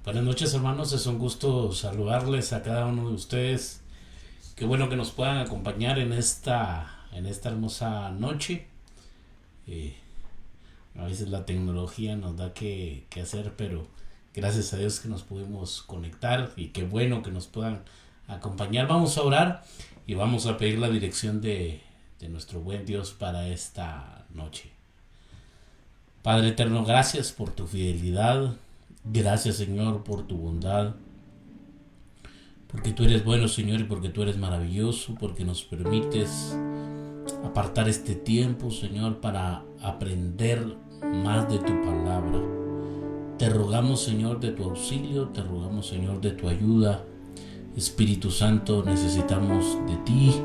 Buenas noches, hermanos, es un gusto saludarles a cada uno de ustedes. Qué bueno que nos puedan acompañar en esta hermosa noche. Eh, a veces la tecnología nos da que hacer, pero gracias a Dios que nos pudimos conectar y qué bueno que nos puedan acompañar. Vamos a orar y vamos a pedir la dirección de nuestro buen Dios para esta noche. Padre eterno, gracias por tu fidelidad. Gracias, Señor, por tu bondad, porque tú eres bueno, Señor, y porque tú eres maravilloso, porque nos permites apartar este tiempo, Señor, para aprender más de tu palabra. Te rogamos, Señor, de tu auxilio, te rogamos, Señor, de tu ayuda. Espíritu Santo, necesitamos de ti.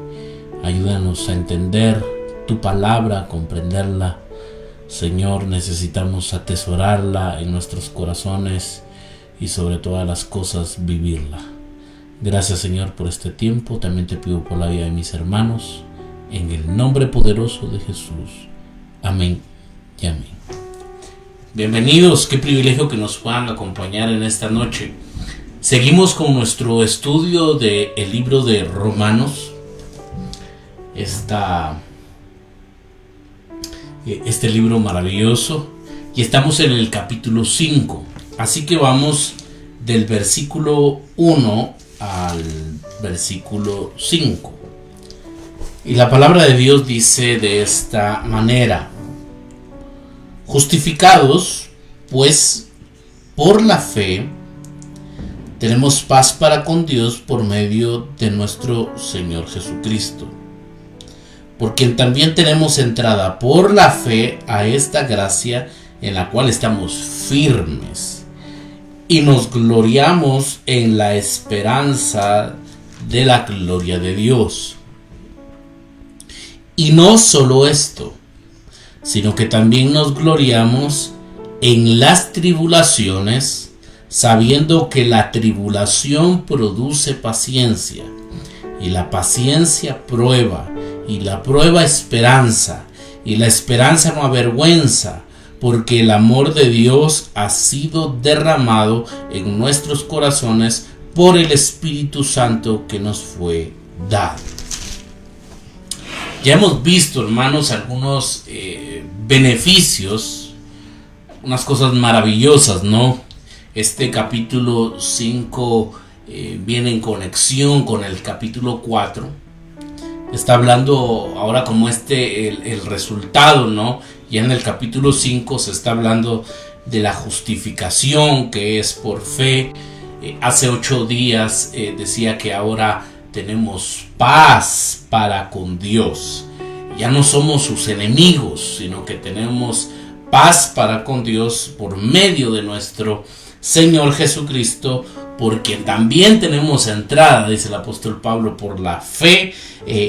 Ayúdanos a entender tu palabra, a comprenderla. Señor, necesitamos atesorarla en nuestros corazones y sobre todas las cosas vivirla. Gracias, Señor, por este tiempo. También te pido por la vida de mis hermanos, en el nombre poderoso de Jesús. Amén y amén. Bienvenidos, qué privilegio que nos puedan acompañar en esta noche. Seguimos con nuestro estudio del libro de Romanos. Este libro maravilloso, y estamos en el capítulo 5, así que vamos del versículo 1 al versículo 5, y la palabra de Dios dice de esta manera: justificados pues por la fe tenemos paz para con Dios por medio de nuestro Señor Jesucristo, por quien también tenemos entrada por la fe a esta gracia en la cual estamos firmes y nos gloriamos en la esperanza de la gloria de Dios. Y no solo esto, sino que también nos gloriamos en las tribulaciones, sabiendo que la tribulación produce paciencia, y la paciencia prueba, y la prueba esperanza, y la esperanza no avergüenza, porque el amor de Dios ha sido derramado en nuestros corazones por el Espíritu Santo que nos fue dado. Ya hemos visto, hermanos, algunos beneficios, unas cosas maravillosas, ¿no? Este capítulo 5 viene en conexión con el capítulo 4. Está hablando ahora como el resultado, ¿no? Ya en el capítulo 5 se está hablando de la justificación, que es por fe. Hace 8 días decía que ahora tenemos paz para con Dios. Ya no somos sus enemigos, sino que tenemos paz para con Dios por medio de nuestro Señor Jesucristo, porque también tenemos entrada, dice el apóstol Pablo, por la fe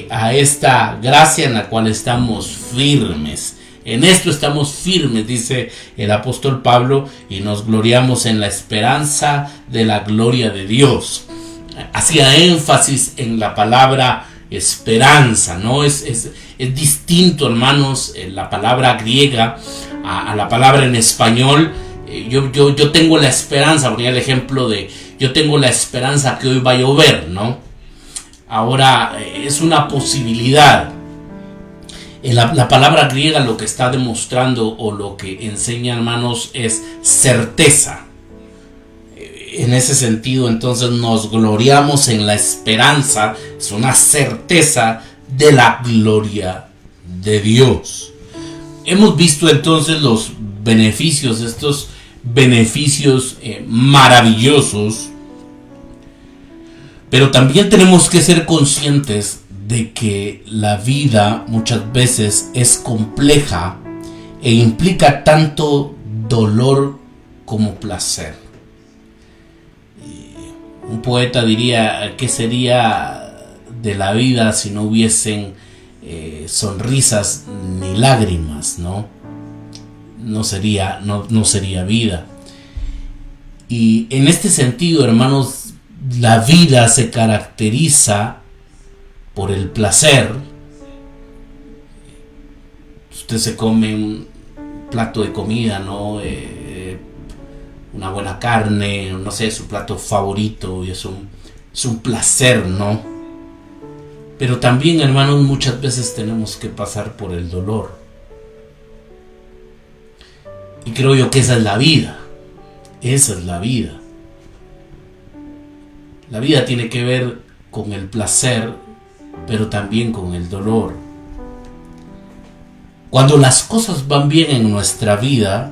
a esta gracia en la cual estamos firmes. En esto estamos firmes, dice el apóstol Pablo, y nos gloriamos en la esperanza de la gloria de Dios. Hacía énfasis en la palabra esperanza, ¿no? Es distinto, hermanos, la palabra griega a la palabra en español. Yo tengo la esperanza, ponía el ejemplo de yo tengo la esperanza que hoy va a llover, ¿no? Ahora es una posibilidad. La palabra griega lo que está demostrando o lo que enseña, hermanos, es certeza. En ese sentido, entonces nos gloriamos en la esperanza, es una certeza de la gloria de Dios. Hemos visto entonces los beneficios, estos beneficios maravillosos, pero también tenemos que ser conscientes de que la vida muchas veces es compleja e implica tanto dolor como placer. Un poeta diría: ¿qué sería de la vida si no hubiesen sonrisas ni lágrimas, ¿no? No sería vida. Y en este sentido, hermanos, la vida se caracteriza por el placer. Usted se come un plato de comida, ¿no? una buena carne, no sé, su plato favorito, y es un placer, ¿no? Pero también, hermanos, muchas veces tenemos que pasar por el dolor. Y creo yo que esa es la vida. Esa es la vida. La vida tiene que ver con el placer, pero también con el dolor. Cuando las cosas van bien en nuestra vida,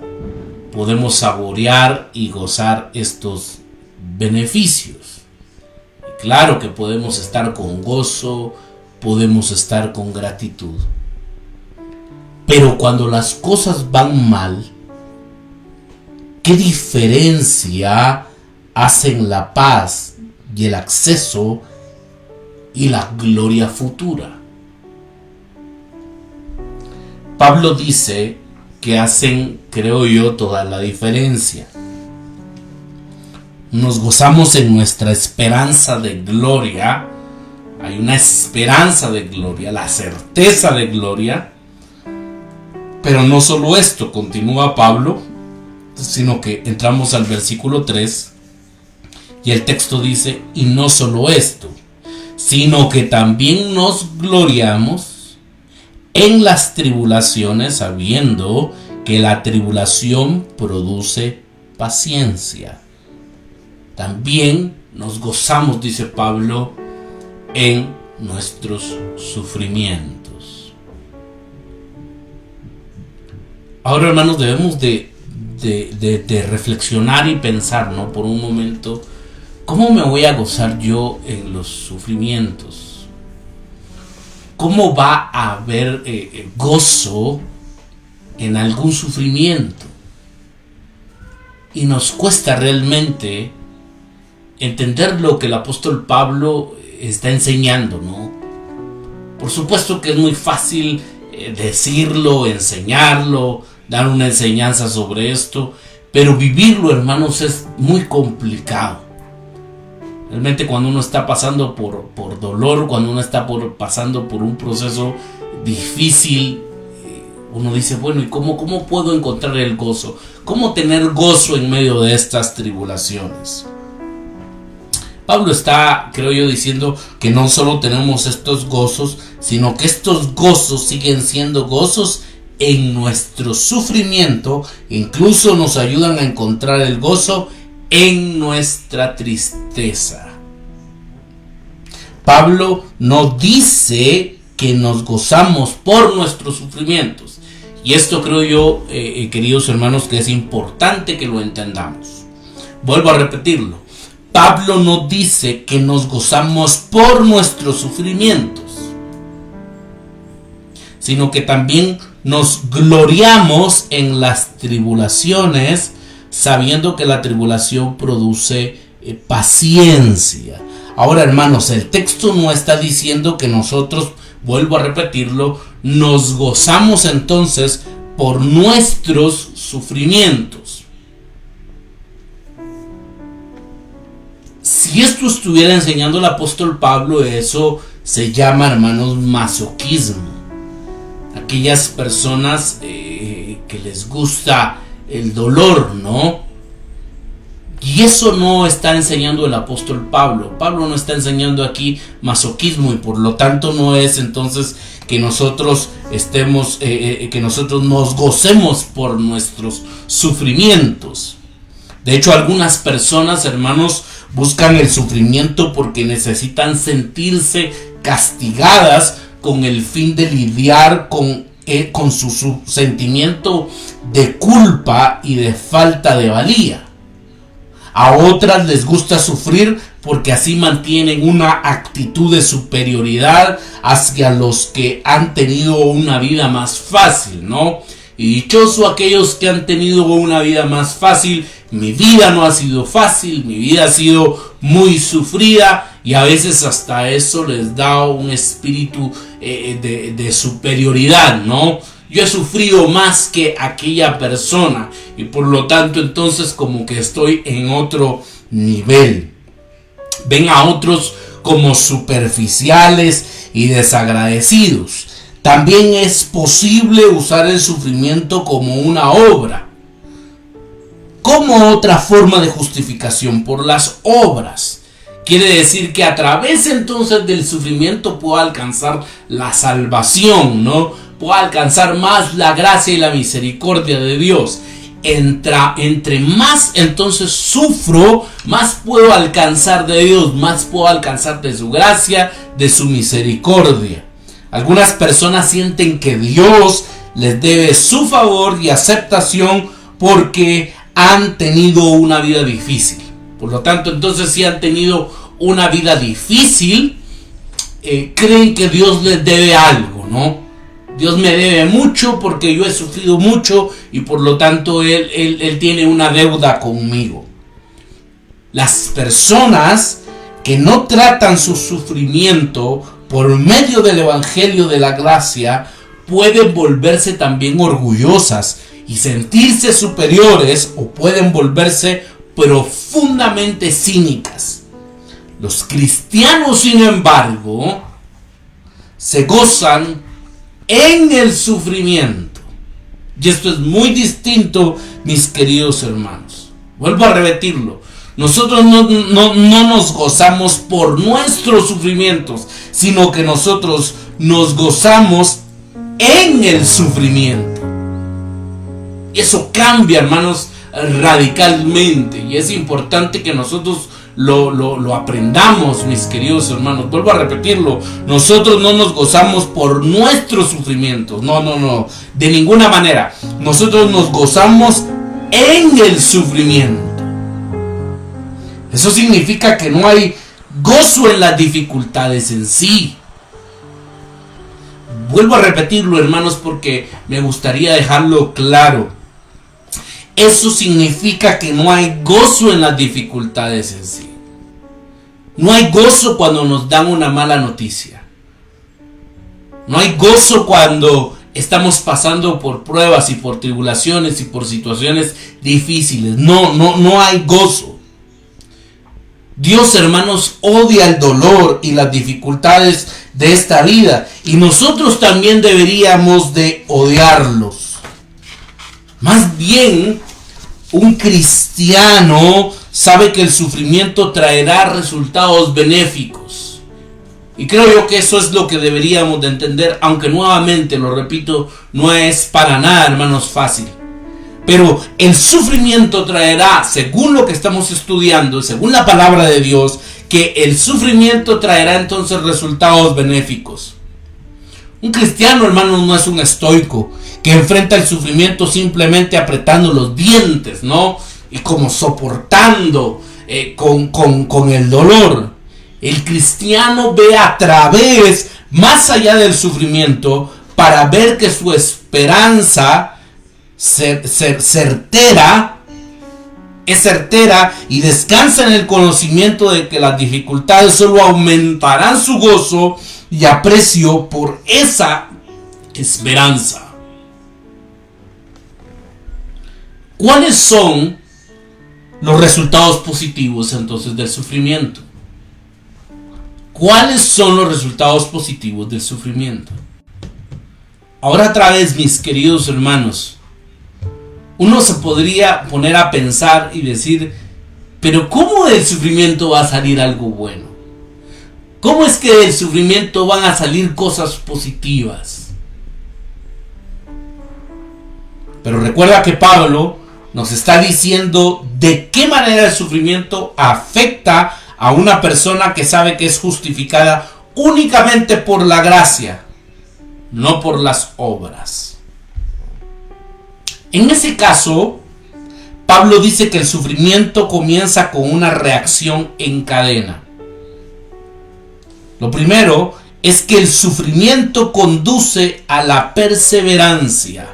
podemos saborear y gozar estos beneficios. Y claro que podemos estar con gozo, podemos estar con gratitud. Pero cuando las cosas van mal, ¿qué diferencia hacen la paz y el acceso y la gloria futura? Pablo dice que hacen, creo yo, toda la diferencia. Nos gozamos en nuestra esperanza de gloria. Hay una esperanza de gloria, la certeza de gloria. Pero no solo esto, continúa Pablo, sino que entramos al versículo 3 y el texto dice, y no solo esto, sino que también nos gloriamos en las tribulaciones, sabiendo que la tribulación produce paciencia. También nos gozamos, dice Pablo, en nuestros sufrimientos. Ahora, hermanos, debemos de reflexionar y pensar, ¿no? Por un momento, ¿cómo me voy a gozar yo en los sufrimientos? ¿Cómo va a haber gozo en algún sufrimiento? Y nos cuesta realmente entender lo que el apóstol Pablo está enseñando, ¿no? Por supuesto que es muy fácil decirlo, enseñarlo, dar una enseñanza sobre esto, pero vivirlo, hermanos, es muy complicado. Realmente cuando uno está pasando por dolor, cuando uno está pasando por un proceso difícil, uno dice, bueno, ¿y cómo puedo encontrar el gozo? ¿Cómo tener gozo en medio de estas tribulaciones? Pablo está, creo yo, diciendo que no solo tenemos estos gozos, sino que estos gozos siguen siendo gozos en nuestro sufrimiento, incluso nos ayudan a encontrar el gozo en nuestra tristeza. Pablo no dice que nos gozamos por nuestros sufrimientos. Y esto creo yo, queridos hermanos, que es importante que lo entendamos. Vuelvo a repetirlo. Pablo no dice que nos gozamos por nuestros sufrimientos, sino que también nos gloriamos en las tribulaciones, sabiendo que la tribulación produce paciencia. Ahora, hermanos, el texto no está diciendo que nosotros, vuelvo a repetirlo, nos gozamos entonces por nuestros sufrimientos. Si esto estuviera enseñando el apóstol Pablo, eso se llama, hermanos, masoquismo. Aquellas personas que les gusta el dolor, ¿no? Y eso no está enseñando el apóstol Pablo. Pablo no está enseñando aquí masoquismo, y por lo tanto no es entonces que nosotros que nosotros nos gocemos por nuestros sufrimientos. De hecho, algunas personas, hermanos, buscan el sufrimiento porque necesitan sentirse castigadas con el fin de lidiar con su sentimiento de culpa y de falta de valía. A otras les gusta sufrir porque así mantienen una actitud de superioridad hacia los que han tenido una vida más fácil, ¿no? Y dichoso aquellos que han tenido una vida más fácil. Mi vida no ha sido fácil, mi vida ha sido muy sufrida, y a veces hasta eso les da un espíritu de superioridad, ¿no? Yo he sufrido más que aquella persona y por lo tanto entonces como que estoy en otro nivel. Ven a otros como superficiales y desagradecidos. También es posible usar el sufrimiento como una obra. como otra forma de justificación por las obras. Quiere decir que a través entonces del sufrimiento puedo alcanzar la salvación, ¿no? Puedo alcanzar más la gracia y la misericordia de Dios. Entre más entonces sufro, más puedo alcanzar de Dios, más puedo alcanzar de su gracia, de su misericordia. Algunas personas sienten que Dios les debe su favor y aceptación porque han tenido una vida difícil. Por lo tanto, entonces si han tenido una vida difícil, creen que Dios les debe algo, ¿no? Dios me debe mucho porque yo he sufrido mucho y por lo tanto Él tiene una deuda conmigo. Las personas que no tratan su sufrimiento por medio del Evangelio de la Gracia pueden volverse también orgullosas y sentirse superiores, o pueden volverse profundamente cínicas. Los cristianos, sin embargo, se gozan en el sufrimiento. Y esto es muy distinto, mis queridos hermanos. Vuelvo a repetirlo. Nosotros no nos gozamos por nuestros sufrimientos, sino que nosotros nos gozamos en el sufrimiento. Eso cambia, hermanos, radicalmente. Y es importante que nosotros lo aprendamos, mis queridos hermanos. Vuelvo a repetirlo. Nosotros no nos gozamos por nuestros sufrimientos. No. De ninguna manera. Nosotros nos gozamos en el sufrimiento. Eso significa que no hay gozo en las dificultades en sí. Vuelvo a repetirlo, hermanos, porque me gustaría dejarlo claro. Eso significa que no hay gozo en las dificultades en sí. No hay gozo cuando nos dan una mala noticia. No hay gozo cuando estamos pasando por pruebas y por tribulaciones y por situaciones difíciles. No hay gozo. Dios, hermanos, odia el dolor y las dificultades de esta vida. Y nosotros también deberíamos de odiarlos. Más bien, un cristiano sabe que el sufrimiento traerá resultados benéficos. Y creo yo que eso es lo que deberíamos de entender, aunque nuevamente, lo repito, no es para nada, hermanos, fácil. Pero el sufrimiento traerá, según lo que estamos estudiando, según la palabra de Dios, que el sufrimiento traerá entonces resultados benéficos. Un cristiano, hermanos, no es un estoico que enfrenta el sufrimiento simplemente apretando los dientes, ¿no? Y como soportando con el dolor. El cristiano ve a través, más allá del sufrimiento, para ver que su esperanza es certera y descansa en el conocimiento de que las dificultades solo aumentarán su gozo y aprecio por esa esperanza. ¿Cuáles son los resultados positivos entonces del sufrimiento? ¿Cuáles son los resultados positivos del sufrimiento? Ahora otra vez, mis queridos hermanos, uno se podría poner a pensar y decir, pero ¿cómo del sufrimiento va a salir algo bueno? ¿Cómo es que del sufrimiento van a salir cosas positivas? Pero recuerda que Pablo nos está diciendo de qué manera el sufrimiento afecta a una persona que sabe que es justificada únicamente por la gracia, no por las obras. En ese caso, Pablo dice que el sufrimiento comienza con una reacción en cadena. Lo primero es que el sufrimiento conduce a la perseverancia.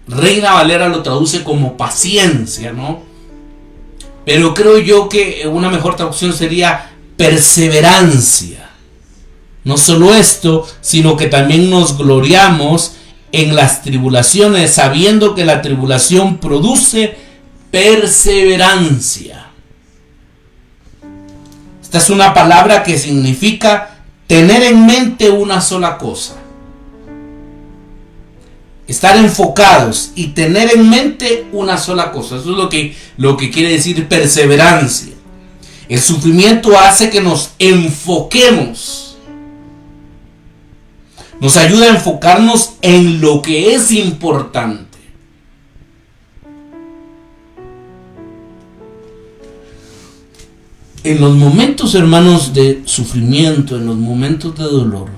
Reina Valera lo traduce como paciencia, ¿no? Pero creo yo que una mejor traducción sería perseverancia. No solo esto, sino que también nos gloriamos en las tribulaciones, sabiendo que la tribulación produce perseverancia. Esta es una palabra que significa tener en mente una sola cosa. estar enfocados y tener en mente una sola cosa. Eso es lo que quiere decir perseverancia. El sufrimiento hace que nos enfoquemos. Nos ayuda a enfocarnos en lo que es importante. En los momentos, hermanos, de sufrimiento, en los momentos de dolor,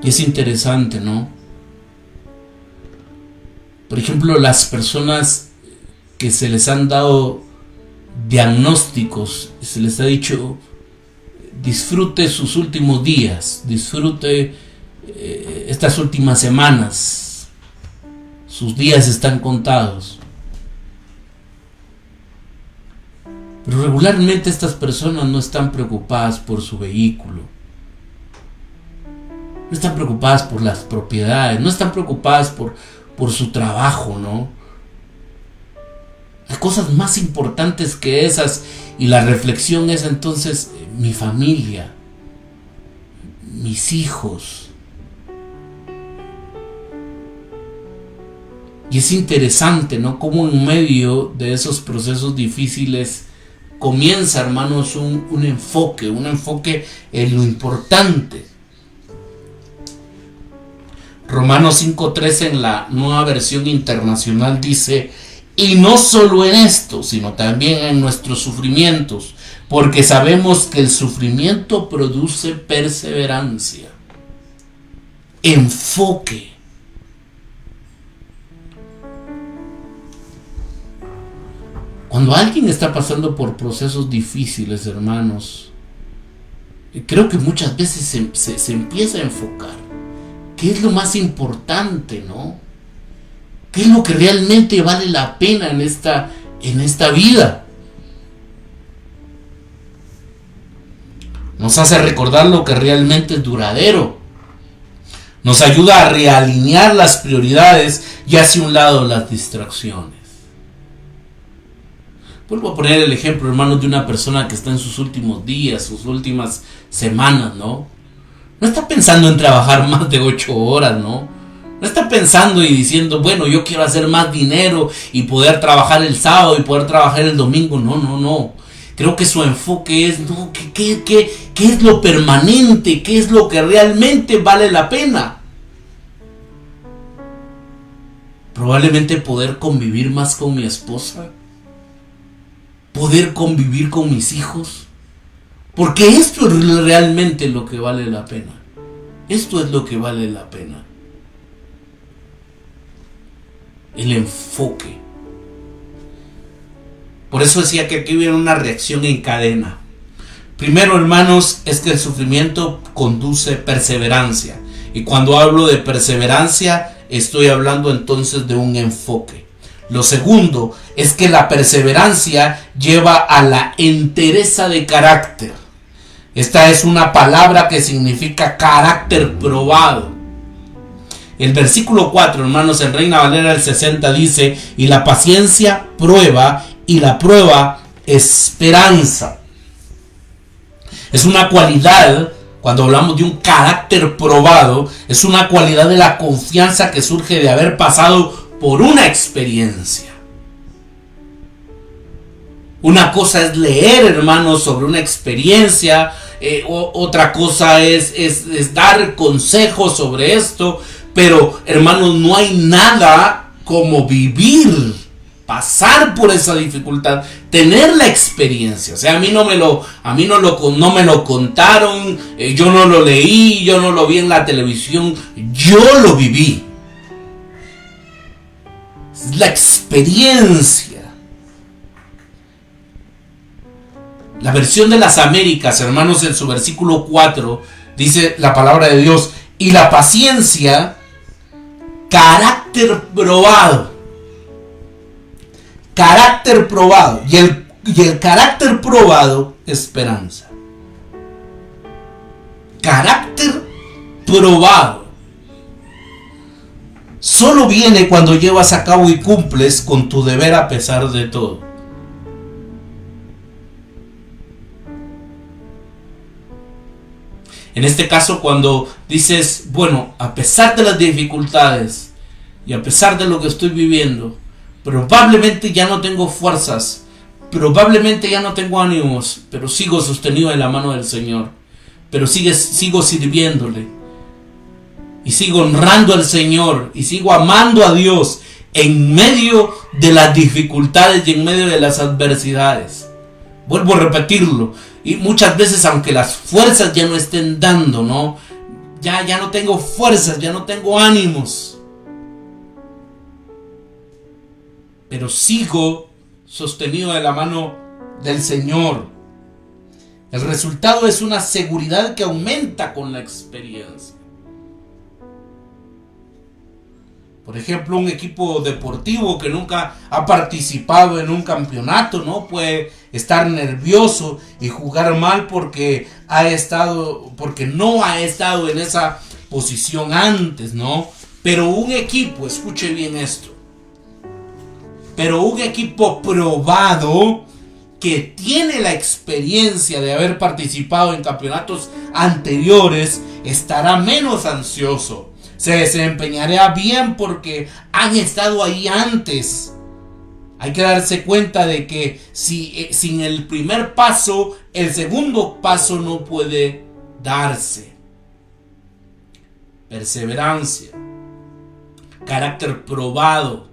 es interesante, ¿no? Por ejemplo, las personas que se les han dado diagnósticos, se les ha dicho, disfrute sus últimos días, disfrute estas últimas semanas, sus días están contados. Pero regularmente estas personas no están preocupadas por su vehículo, no están preocupadas por las propiedades, no están preocupadas por su trabajo, ¿no? Hay cosas más importantes que esas, y la reflexión es entonces mi familia, mis hijos. Y es interesante, ¿no? Cómo en medio de esos procesos difíciles comienza, hermanos, un enfoque en lo importante. Romanos 5:13 en la Nueva Versión Internacional dice: y no solo en esto, sino también en nuestros sufrimientos, porque sabemos que el sufrimiento produce perseverancia. Enfoque. Cuando alguien está pasando por procesos difíciles, hermanos, creo que muchas veces se empieza a enfocar. ¿Qué es lo más importante, no? ¿Qué es lo que realmente vale la pena en esta vida? Nos hace recordar lo que realmente es duradero. Nos ayuda a realinear las prioridades y hacia un lado las distracciones. Vuelvo a poner el ejemplo, hermanos, de una persona que está en sus últimos días, sus últimas semanas, ¿no? No está pensando en trabajar más de 8 horas, ¿no? No está pensando y diciendo, bueno, yo quiero hacer más dinero y poder trabajar el sábado y poder trabajar el domingo. No. Creo que su enfoque es, no, ¿qué es lo permanente? ¿Qué es lo que realmente vale la pena? Probablemente poder convivir más con mi esposa. Poder convivir con mis hijos. Porque esto es realmente lo que vale la pena. Esto es lo que vale la pena. El enfoque. Por eso decía que aquí viene una reacción en cadena. Primero, hermanos, es que el sufrimiento conduce perseverancia. Y cuando hablo de perseverancia, estoy hablando entonces de un enfoque. Lo segundo es que la perseverancia lleva a la entereza de carácter. Esta es una palabra que significa carácter probado. El versículo 4, hermanos, en Reina Valera del 60 dice: y la paciencia prueba, y la prueba esperanza. Es una cualidad, cuando hablamos de un carácter probado, es una cualidad de la confianza que surge de haber pasado por una experiencia. Una cosa es leer, hermanos, sobre una experiencia, otra cosa es dar consejos sobre esto, pero, hermanos, no hay nada como vivir, pasar por esa dificultad, tener la experiencia. O sea, a mí no me lo contaron, yo no lo leí, yo no lo vi en la televisión, yo lo viví. Es la experiencia. La versión de las Américas, hermanos, en su versículo 4, dice la palabra de Dios: y la paciencia, carácter probado. Carácter probado. Y el carácter probado, esperanza. Carácter probado. Solo viene cuando llevas a cabo y cumples con tu deber a pesar de todo. En este caso, cuando dices, bueno, a pesar de las dificultades y a pesar de lo que estoy viviendo, probablemente ya no tengo fuerzas, probablemente ya no tengo ánimos, pero sigo sostenido en la mano del Señor, pero sigo sirviéndole y sigo honrando al Señor y sigo amando a Dios en medio de las dificultades y en medio de las adversidades. Vuelvo a repetirlo, y muchas veces, aunque las fuerzas ya no estén dando, ¿no? Ya no tengo fuerzas, ya no tengo ánimos, pero sigo sostenido de la mano del Señor. El resultado es una seguridad que aumenta con la experiencia. Por ejemplo, un equipo deportivo que nunca ha participado en un campeonato, ¿no? Puede estar nervioso y jugar mal porque no ha estado en esa posición antes, ¿no? Pero un equipo, escuche bien esto, pero un equipo probado que tiene la experiencia de haber participado en campeonatos anteriores estará menos ansioso. Se desempeñará bien porque han estado ahí antes. Hay que darse cuenta de que sin el primer paso, el segundo paso no puede darse. Perseverancia, carácter probado.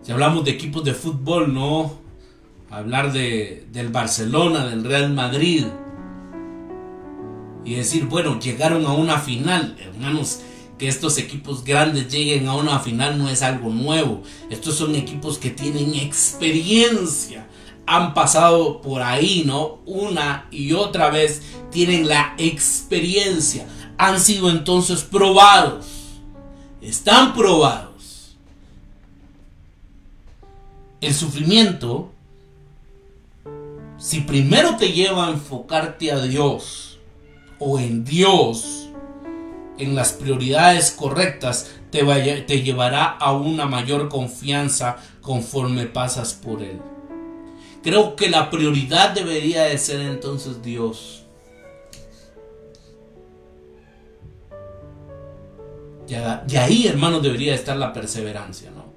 Si hablamos de equipos de fútbol, ¿no? Hablar del Barcelona, del Real Madrid. Y decir, bueno, llegaron a una final. Hermanos, que estos equipos grandes lleguen a una final no es algo nuevo. Estos son equipos que tienen experiencia. Han pasado por ahí, ¿no? Una y otra vez tienen la experiencia. Han sido entonces probados. Están probados. El sufrimiento, si primero te lleva a enfocarte a Dios, o en Dios, en las prioridades correctas, te llevará a una mayor confianza conforme pasas por Él. Creo que la prioridad debería de ser entonces Dios. Y ahí, hermanos, debería estar la perseverancia, ¿no?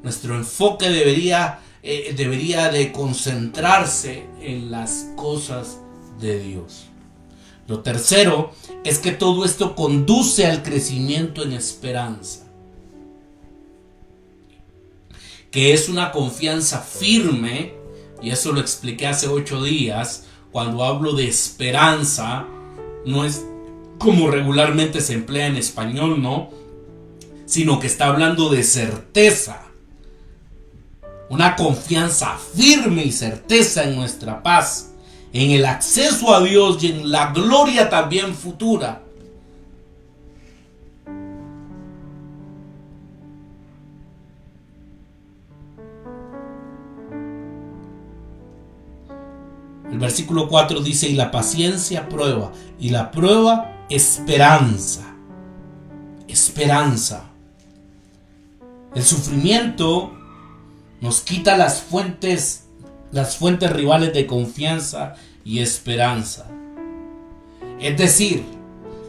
Nuestro enfoque debería de concentrarse en las cosas de Dios. Lo tercero es que todo esto conduce al crecimiento en esperanza, que es una confianza firme, y eso lo expliqué hace 8 días. Cuando hablo de esperanza, no es como regularmente se emplea en español, ¿no? Sino que está hablando de certeza, una confianza firme y certeza en nuestra paz, en el acceso a Dios y en la gloria también futura. El versículo 4 dice, y la paciencia prueba, y la prueba esperanza. Esperanza. El sufrimiento nos quita las fuentes rivales de confianza y esperanza. Es decir,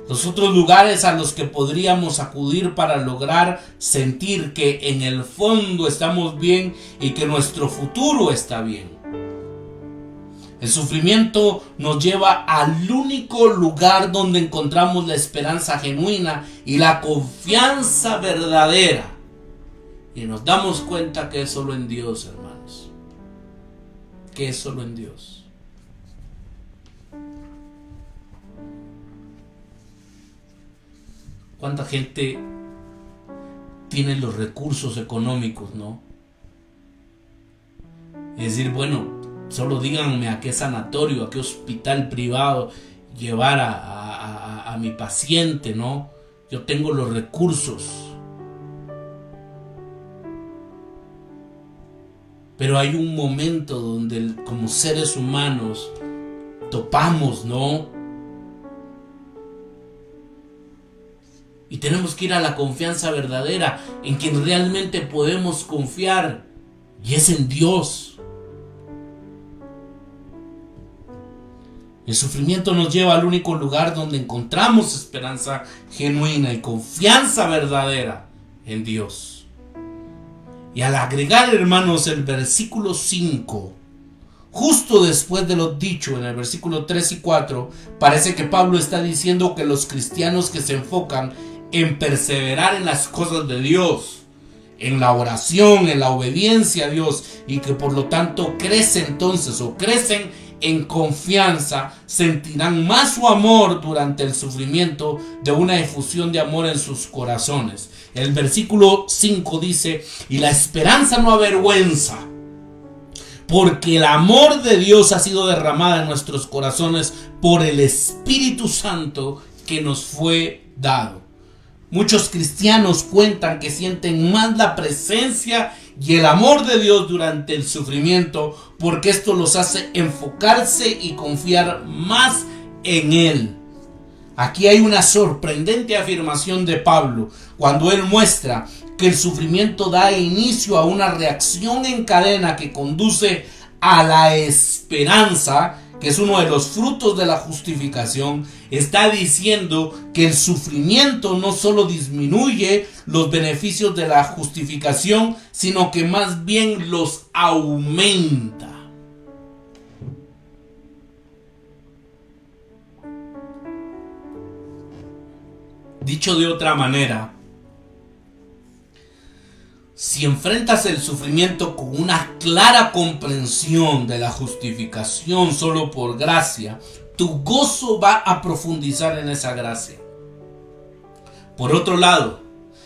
los otros lugares a los que podríamos acudir para lograr sentir que en el fondo estamos bien y que nuestro futuro está bien. El sufrimiento nos lleva al único lugar donde encontramos la esperanza genuina y la confianza verdadera. Y nos damos cuenta que es solo en Dios, hermanos. Que es solo en Dios. ¿Cuánta gente tiene los recursos económicos, no? Y decir, bueno, solo díganme a qué sanatorio, a qué hospital privado llevar a mi paciente, ¿no? Yo tengo los recursos. Pero hay un momento donde como seres humanos topamos, ¿no? Y tenemos que ir a la confianza verdadera, en quien realmente podemos confiar, y es en Dios. El sufrimiento nos lleva al único lugar donde encontramos esperanza genuina y confianza verdadera en Dios. Y al agregar, hermanos, el versículo 5, justo después de lo dicho en el versículo 3 y 4, parece que Pablo está diciendo que los cristianos que se enfocan en perseverar en las cosas de Dios, en la oración, en la obediencia a Dios, y que por lo tanto crecen en confianza, sentirán más su amor durante el sufrimiento de una efusión de amor en sus corazones. El versículo 5 dice: y la esperanza no avergüenza, porque el amor de Dios ha sido derramado en nuestros corazones por el Espíritu Santo que nos fue dado. Muchos cristianos cuentan que sienten más la presencia y el amor de Dios durante el sufrimiento, porque esto los hace enfocarse y confiar más en Él. Aquí hay una sorprendente afirmación de Pablo cuando él muestra que el sufrimiento da inicio a una reacción en cadena que conduce a la esperanza, que es uno de los frutos de la justificación. Está diciendo que el sufrimiento no solo disminuye los beneficios de la justificación, sino que más bien los aumenta. Dicho de otra manera, si enfrentas el sufrimiento con una clara comprensión de la justificación solo por gracia, tu gozo va a profundizar en esa gracia. Por otro lado,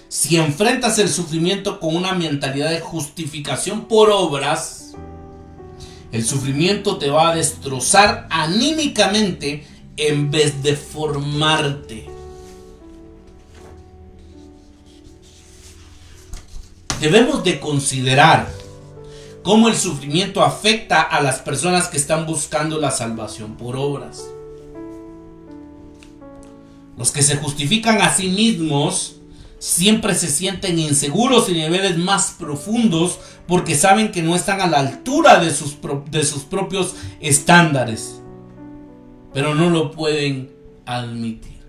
si enfrentas el sufrimiento con una mentalidad de justificación por obras, el sufrimiento te va a destrozar anímicamente en vez de formarte. Debemos de considerar cómo el sufrimiento afecta a las personas que están buscando la salvación por obras. Los que se justifican a sí mismos siempre se sienten inseguros en niveles más profundos porque saben que no están a la altura de sus propios estándares, pero no lo pueden admitir.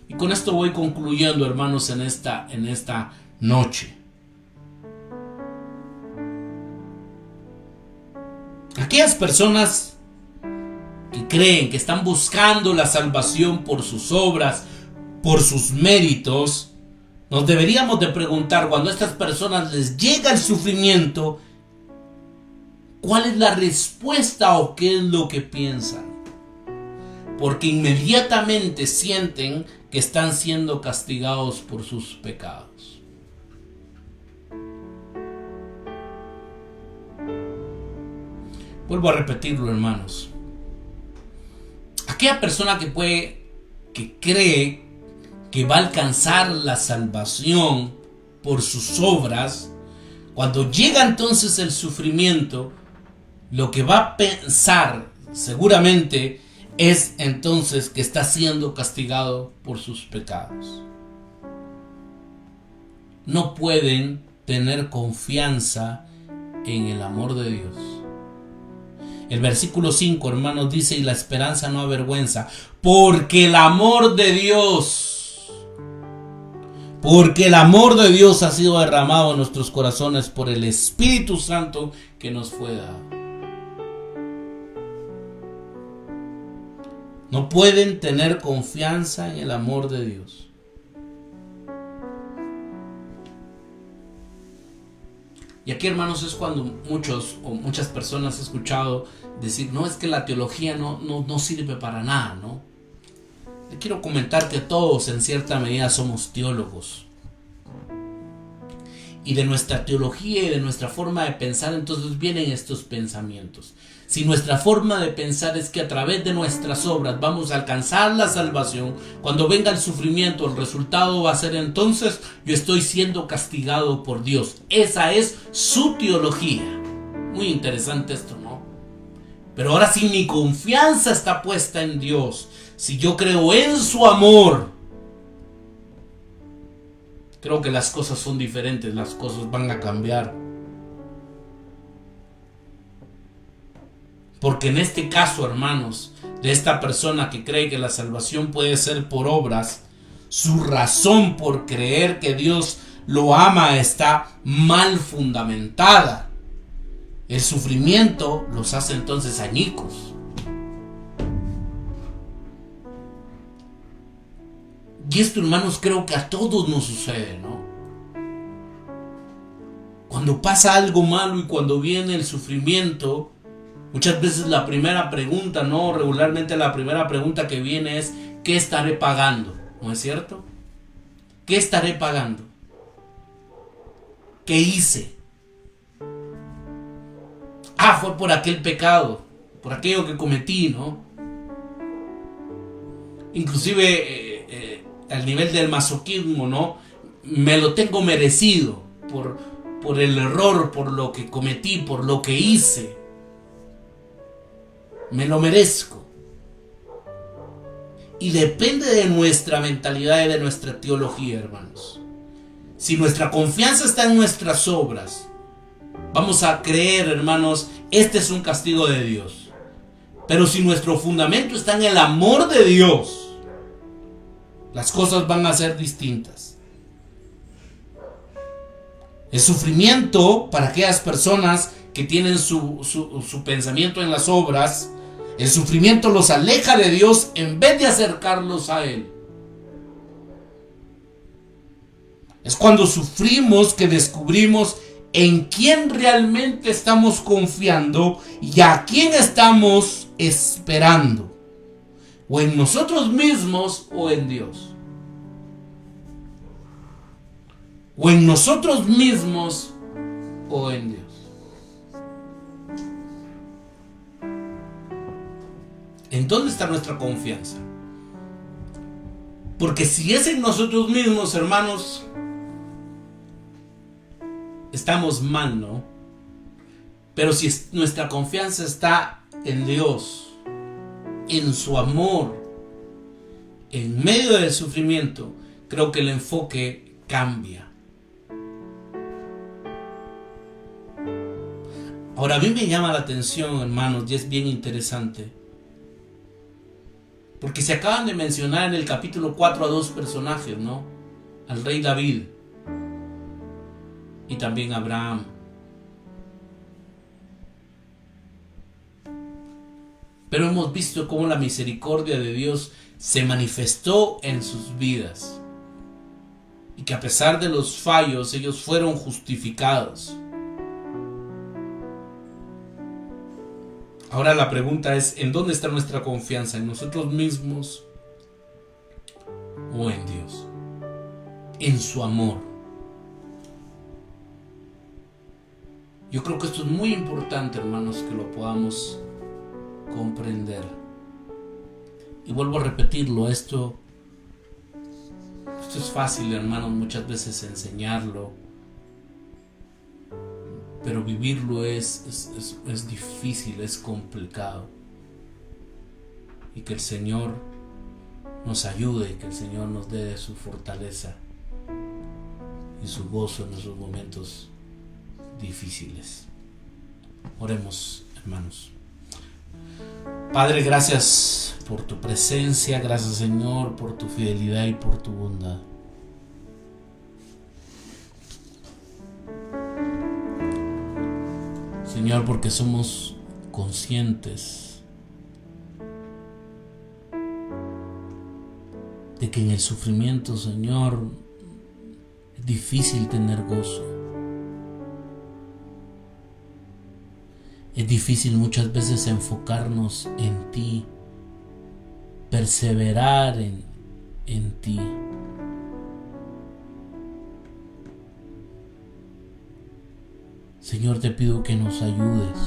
Y con esto voy concluyendo, hermanos, en esta noche. Aquellas personas que creen que están buscando la salvación por sus obras, por sus méritos, nos deberíamos de preguntar, cuando a estas personas les llega el sufrimiento, ¿cuál es la respuesta o qué es lo que piensan? Porque inmediatamente sienten que están siendo castigados por sus pecados. Vuelvo a repetirlo, hermanos. Aquella persona que cree que va a alcanzar la salvación por sus obras, cuando llega entonces el sufrimiento, lo que va a pensar seguramente es entonces que está siendo castigado por sus pecados. No pueden tener confianza en el amor de Dios. El versículo 5, hermanos, dice: y la esperanza no avergüenza, porque el amor de Dios ha sido derramado en nuestros corazones por el Espíritu Santo que nos fue dado. No pueden tener confianza en el amor de Dios. Y aquí, hermanos, es cuando muchas personas he escuchado decir: no, es que la teología no sirve para nada, ¿no? Le quiero comentar que todos en cierta medida somos teólogos. Y de nuestra teología y de nuestra forma de pensar entonces vienen estos pensamientos. Si nuestra forma de pensar es que a través de nuestras obras vamos a alcanzar la salvación, cuando venga el sufrimiento, el resultado va a ser entonces: yo estoy siendo castigado por Dios. Esa es su teología. Muy interesante esto, ¿no? Pero ahora, si mi confianza está puesta en Dios, si yo creo en su amor, creo que las cosas son diferentes, las cosas van a cambiar. Porque en este caso, hermanos, de esta persona que cree que la salvación puede ser por obras, su razón por creer que Dios lo ama está mal fundamentada. El sufrimiento los hace entonces añicos. Y esto, hermanos, creo que a todos nos sucede, ¿no? Cuando pasa algo malo y cuando viene el sufrimiento, muchas veces la primera pregunta, ¿no? Regularmente la primera pregunta que viene es: ¿qué estaré pagando? ¿No es cierto? ¿Qué estaré pagando? ¿Qué hice? Fue por aquel pecado, por aquello que cometí, ¿no? Inclusive al nivel del masoquismo, ¿no? Me lo tengo merecido por el error, por lo que cometí, por lo que hice. Me lo merezco. Y depende de nuestra mentalidad y de nuestra teología, hermanos. Si nuestra confianza está en nuestras obras, vamos a creer, hermanos, este es un castigo de Dios. Pero si nuestro fundamento está en el amor de Dios, las cosas van a ser distintas. El sufrimiento para aquellas personas que tienen su pensamiento en las obras, el sufrimiento los aleja de Dios en vez de acercarlos a Él. Es cuando sufrimos que descubrimos en quién realmente estamos confiando y a quién estamos esperando. O en nosotros mismos o en Dios. O en nosotros mismos o en Dios. ¿En dónde está nuestra confianza? Porque si es en nosotros mismos, hermanos, estamos mal, ¿no? Pero si nuestra confianza está en Dios, en su amor, en medio del sufrimiento, creo que el enfoque cambia. Ahora, a mí me llama la atención, hermanos, y es bien interesante, porque se acaban de mencionar en el capítulo 4 a dos personajes, ¿no? Al rey David y también a Abraham. Pero hemos visto cómo la misericordia de Dios se manifestó en sus vidas y que a pesar de los fallos ellos fueron justificados. Ahora la pregunta es: ¿en dónde está nuestra confianza? ¿En nosotros mismos o en Dios? En su amor. Yo creo que esto es muy importante, hermanos, que lo podamos comprender. Y vuelvo a repetirlo, esto es fácil, hermanos, muchas veces enseñarlo, pero vivirlo es difícil, es complicado. Y que el Señor nos ayude, que el Señor nos dé de su fortaleza y su gozo en esos momentos difíciles. Oremos, hermanos. Padre, gracias por tu presencia, gracias, Señor, por tu fidelidad y por tu bondad. Señor, porque somos conscientes de que en el sufrimiento, Señor, es difícil tener gozo. Es difícil muchas veces enfocarnos en ti, perseverar en ti. Señor, te pido que nos ayudes.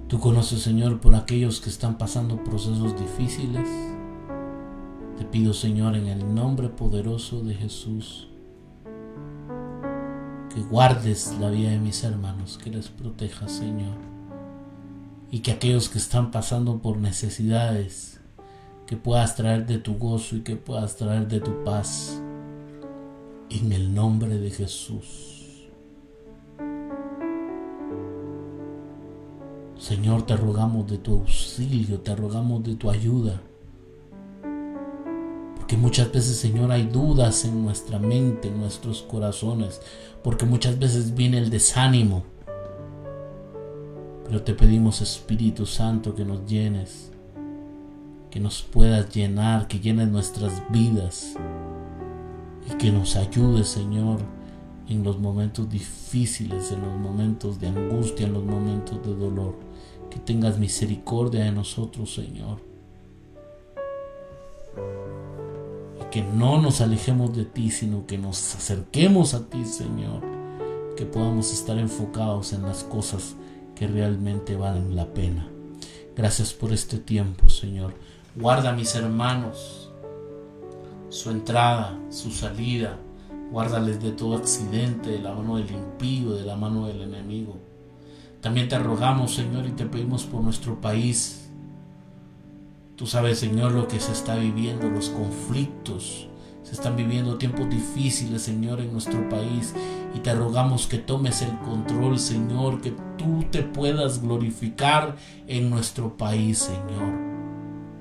Tú conoces, Señor, por aquellos que están pasando procesos difíciles. Te pido, Señor, en el nombre poderoso de Jesús, que guardes la vida de mis hermanos, que les protejas, Señor, y que aquellos que están pasando por necesidades, que puedas traer de tu gozo y que puedas traer de tu paz, en el nombre de Jesús. Señor, te rogamos de tu auxilio, te rogamos de tu ayuda. Porque muchas veces, Señor, hay dudas en nuestra mente, en nuestros corazones. Porque muchas veces viene el desánimo. Pero te pedimos, Espíritu Santo, que nos llenes. Que nos puedas llenar, que llenes nuestras vidas. Y que nos ayudes, Señor, en los momentos difíciles, en los momentos de angustia, en los momentos de dolor. Que tengas misericordia de nosotros, Señor. Y que no nos alejemos de ti, sino que nos acerquemos a ti, Señor. Que podamos estar enfocados en las cosas que realmente valen la pena. Gracias por este tiempo, Señor. Guarda a mis hermanos, su entrada, su salida. Guárdales de todo accidente, de la mano del impío, de la mano del enemigo. También te rogamos, Señor, y te pedimos por nuestro país. Tú sabes, Señor, lo que se está viviendo, los conflictos. Se están viviendo tiempos difíciles, Señor, en nuestro país. Y te rogamos que tomes el control, Señor, que tú te puedas glorificar en nuestro país, Señor.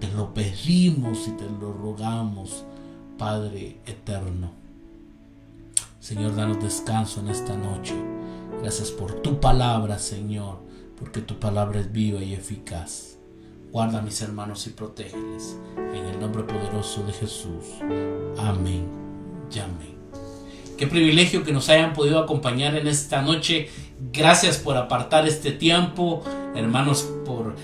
Te lo pedimos y te lo rogamos, Padre eterno. Señor, danos descanso en esta noche. Gracias por tu palabra, Señor, porque tu palabra es viva y eficaz. Guarda a mis hermanos y protégeles. En el nombre poderoso de Jesús. Amén y amén. Qué privilegio que nos hayan podido acompañar en esta noche. Gracias por apartar este tiempo, hermanos, por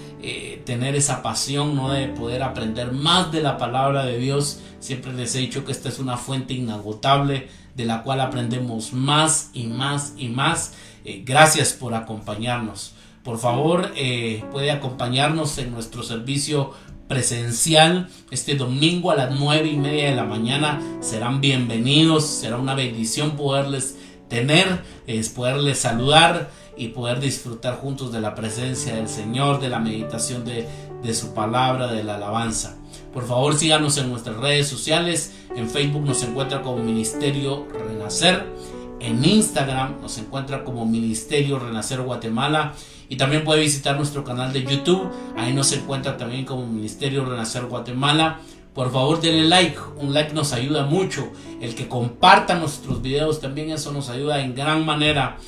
tener esa pasión, ¿no?, de poder aprender más de la palabra de Dios. Siempre les he dicho que esta es una fuente inagotable de la cual aprendemos más y más y más. Gracias por acompañarnos. Por favor, puede acompañarnos en nuestro servicio presencial este domingo a las 9:30 de la mañana. Serán bienvenidos, será una bendición poderles tener, poderles saludar y poder disfrutar juntos de la presencia del Señor, de la meditación de su palabra, de la alabanza. Por favor, síganos en nuestras redes sociales. En Facebook nos encuentra como Ministerio Renacer. En Instagram nos encuentra como Ministerio Renacer Guatemala. Y también puede visitar nuestro canal de YouTube. Ahí nos encuentra también como Ministerio Renacer Guatemala. Por favor, denle like. Un like nos ayuda mucho. El que compartan nuestros videos también, eso nos ayuda en gran manera.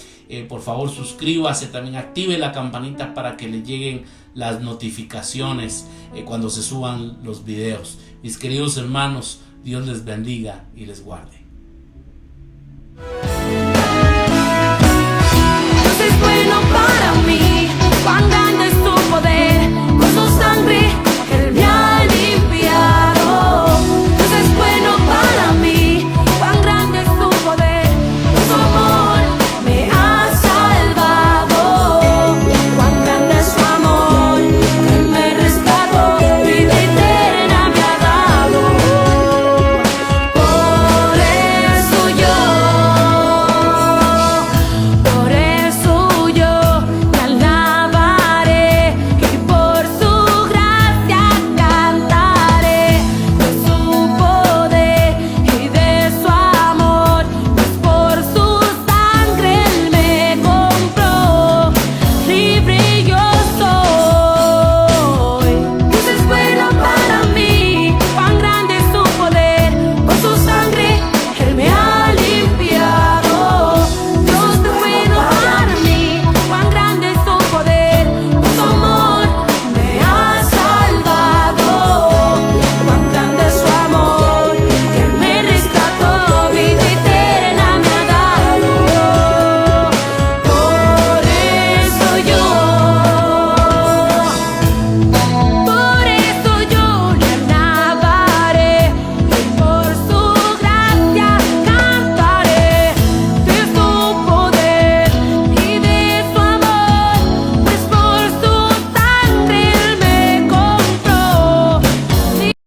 Por favor, suscríbase. También active la campanita para que le lleguen las notificaciones cuando se suban los videos. Mis queridos hermanos, Dios les bendiga y les guarde.